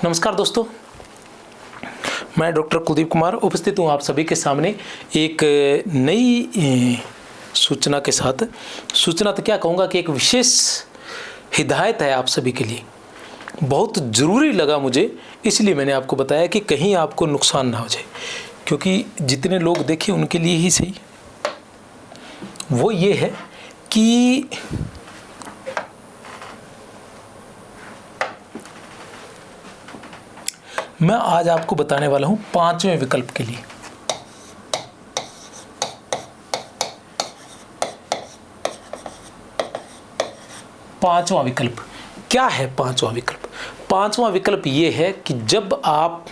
नमस्कार दोस्तों, मैं डॉक्टर कुलदीप कुमार उपस्थित हूँ आप सभी के सामने एक नई सूचना के साथ। सूचना तो क्या कहूँगा कि एक विशेष हिदायत है आप सभी के लिए, बहुत ज़रूरी लगा मुझे, इसलिए मैंने आपको बताया कि कहीं आपको नुकसान ना हो जाए, क्योंकि जितने लोग देखें उनके लिए ही सही। वो ये है कि मैं आज आपको बताने वाला हूं 5वें विकल्प के लिए। पांचवा विकल्प क्या है? पांचवा विकल्प ये है कि जब आप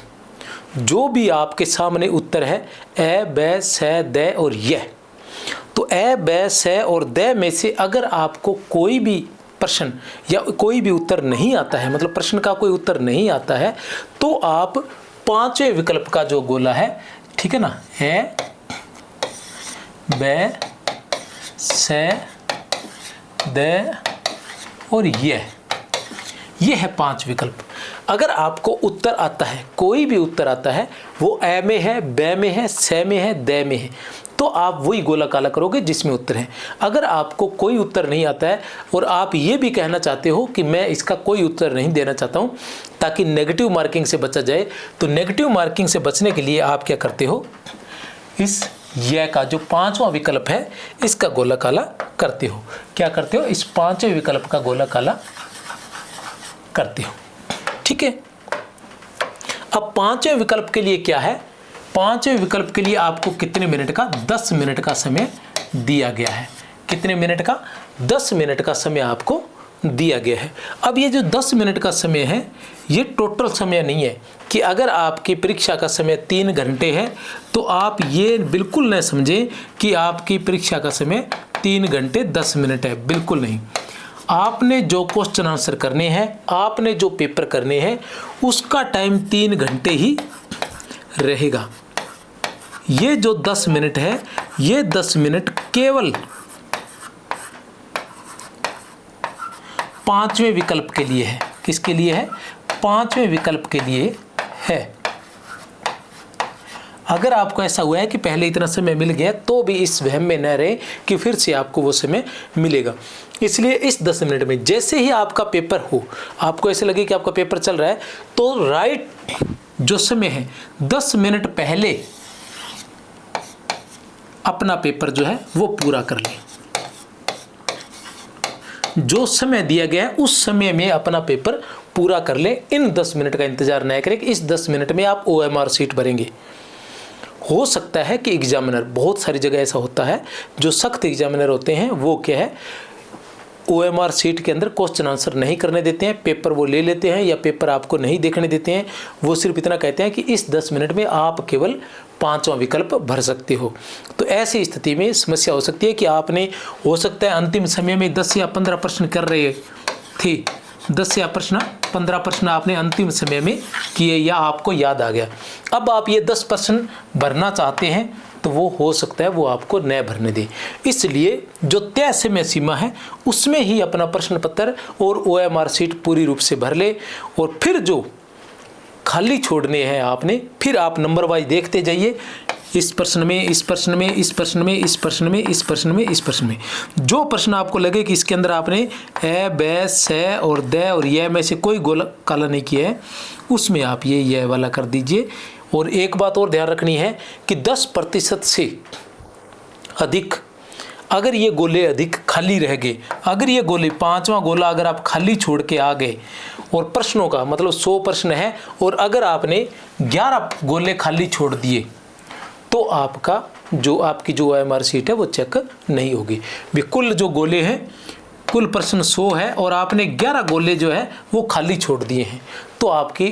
जो भी आपके सामने उत्तर है ए, बै, से, दे और यह, तो ए, बै, से और दे में से अगर आपको कोई भी प्रश्न या कोई भी उत्तर नहीं आता है, मतलब प्रश्न का कोई उत्तर नहीं आता है, तो आप पांचवें विकल्प का जो गोला है, ठीक है ना, ए, बै, से, दे और ये है 5 विकल्प। अगर आपको उत्तर आता है, कोई भी उत्तर आता है, वो ए में है, बै में है, से में है, दे में है, तो आप वही गोला काला करोगे जिसमें उत्तर है। अगर आपको कोई उत्तर नहीं आता है और आप ये भी कहना चाहते हो कि मैं इसका कोई उत्तर नहीं देना चाहता हूँ ताकि नेगेटिव मार्किंग से बचा जाए, तो नेगेटिव मार्किंग से बचने के लिए आप क्या करते हो, इस यह का जो 5वां विकल्प है इसका गोला काला करते हो। क्या करते हो? इस 5वें विकल्प का गोला काला करते हो, ठीक है। अब 5वें विकल्प के लिए क्या है? 5वें विकल्प के लिए आपको कितने मिनट का? 10 मिनट का समय दिया गया है। कितने मिनट का? 10 मिनट का समय आपको दिया गया है। अब ये जो 10 मिनट का समय है, ये टोटल समय नहीं है कि अगर आपकी परीक्षा का समय 3 घंटे है तो आप ये बिल्कुल न समझें कि आपकी परीक्षा का समय 3 घंटे 10 मिनट है, बिल्कुल नहीं। आपने जो क्वेश्चन आंसर करने हैं, आपने जो पेपर करने हैं, उसका टाइम 3 घंटे ही रहेगा। ये जो 10 मिनट है, ये 10 मिनट केवल 5वें विकल्प के लिए है। किसके लिए है? 5वें विकल्प के लिए है। अगर आपको ऐसा हुआ है कि पहले इतना समय मिल गया, तो भी इस वहम में न रहे कि फिर से आपको वो समय मिलेगा। इसलिए इस 10 मिनट में जैसे ही आपका पेपर हो, आपको ऐसे लगे कि आपका पेपर चल रहा है, तो राइट जो समय है 10 मिनट पहले अपना पेपर जो है वो पूरा कर लें। जो समय दिया गया है उस समय में अपना पेपर पूरा कर लें। इन 10 मिनट का इंतजार न करें कि इस 10 मिनट में आप OMR सीट भरेंगे। हो सकता है कि एग्जामिनर, बहुत सारी जगह ऐसा होता है, जो सख्त एग्जामिनर होते हैं वो क्या है, OMR सीट के अंदर क्वेश्चन आंसर नहीं करने देते हैं, पेपर वो ले लेते हैं या पेपर आपको नहीं देखने देते हैं। वो सिर्फ इतना कहते हैं कि इस 10 मिनट में आप केवल 5वां विकल्प भर सकते हो। तो ऐसी स्थिति में समस्या हो सकती है कि आपने, हो सकता है अंतिम समय में 10 या 15 प्रश्न कर रहे थे, 10 या 15 प्रश्न आपने अंतिम समय में किए या आपको याद आ गया। अब आप ये 10 प्रश्न भरना चाहते हैं तो वो हो सकता है वो आपको न भरने दे। इसलिए जो तय समय सीमा है उसमें ही अपना प्रश्न पत्र और OMR सीट पूरी रूप से भर ले, और फिर जो खाली छोड़ने हैं आपने, फिर आप नंबर वाइज देखते जाइए, इस प्रश्न में, इस प्रश्न में, इस प्रश्न में, इस प्रश्न में, इस प्रश्न में, इस प्रश्न में, जो प्रश्न आपको लगे कि इसके अंदर आपने ए, बै, से और दे और यह में से कोई गोला काला नहीं किया है, उसमें आप ये वाला कर दीजिए। और एक बात और ध्यान रखनी है कि 10% से अधिक अगर ये गोले अधिक खाली रह गए, अगर ये गोले 5वां गोला अगर आप खाली छोड़ के आ गए, और प्रश्नों का मतलब 100 प्रश्न है और अगर आपने 11 गोले खाली छोड़ दिए, तो आपकी जो OMR सीट है वो चेक नहीं होगी। कुल जो गोले हैं, कुल प्रश्न 100 है और आपने 11 गोले जो है वो खाली छोड़ दिए हैं, तो आपकी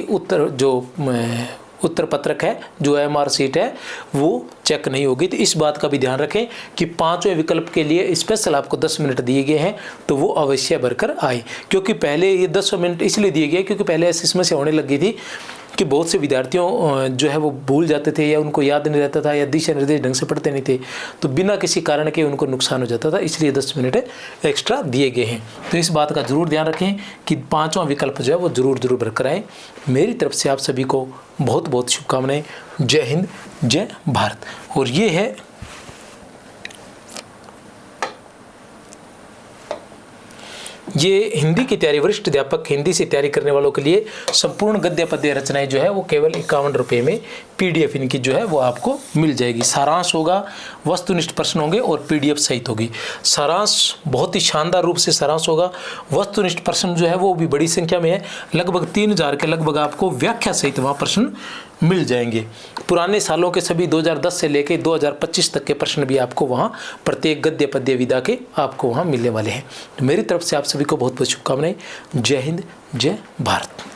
उत्तर पत्रक है, जो OMR सीट है, वो चेक नहीं होगी। तो इस बात का भी ध्यान रखें कि 5वें विकल्प के लिए स्पेशल आपको 10 मिनट दिए गए हैं, तो वो अवश्य भरकर आए। क्योंकि पहले ये 10 मिनट इसलिए दिए गए क्योंकि पहले ऐसी समस्या होने लगी थी कि बहुत से विद्यार्थियों जो है वो भूल जाते थे या उनको याद नहीं रहता था या दिशा निर्देश ढंग से पढ़ते नहीं थे, तो बिना किसी कारण के उनको नुकसान हो जाता था, इसलिए 10 मिनट एक्स्ट्रा दिए गए हैं। तो इस बात का ज़रूर ध्यान रखें कि 5वां विकल्प जो है वो ज़रूर भरकर आए। मेरी तरफ से आप सभी को बहुत बहुत शुभकामनाएं। जय हिंद, जय भारत। और ये है ये हिंदी की तैयारी, वरिष्ठ अध्यापक हिंदी से तैयारी करने वालों के लिए संपूर्ण गद्य पद्य रचनाएं जो है वो केवल 51 रुपये में PDF इनकी जो है वो आपको मिल जाएगी। सारांश होगा, वस्तुनिष्ठ प्रश्न होंगे और PDF सहित होगी। सारांश बहुत ही शानदार रूप से सारांश होगा। वस्तुनिष्ठ प्रश्न जो है वो भी बड़ी संख्या में है, लगभग 3000 के लगभग आपको व्याख्या सहित वहाँ प्रश्न मिल जाएंगे। पुराने सालों के सभी 2010 से लेकर 2025 तक के प्रश्न भी आपको वहाँ प्रत्येक गद्य पद्य विधा के आपको वहाँ मिलने वाले हैं। तो मेरी तरफ से आप सभी को बहुत बहुत शुभकामनाएं। जय हिंद, जय भारत।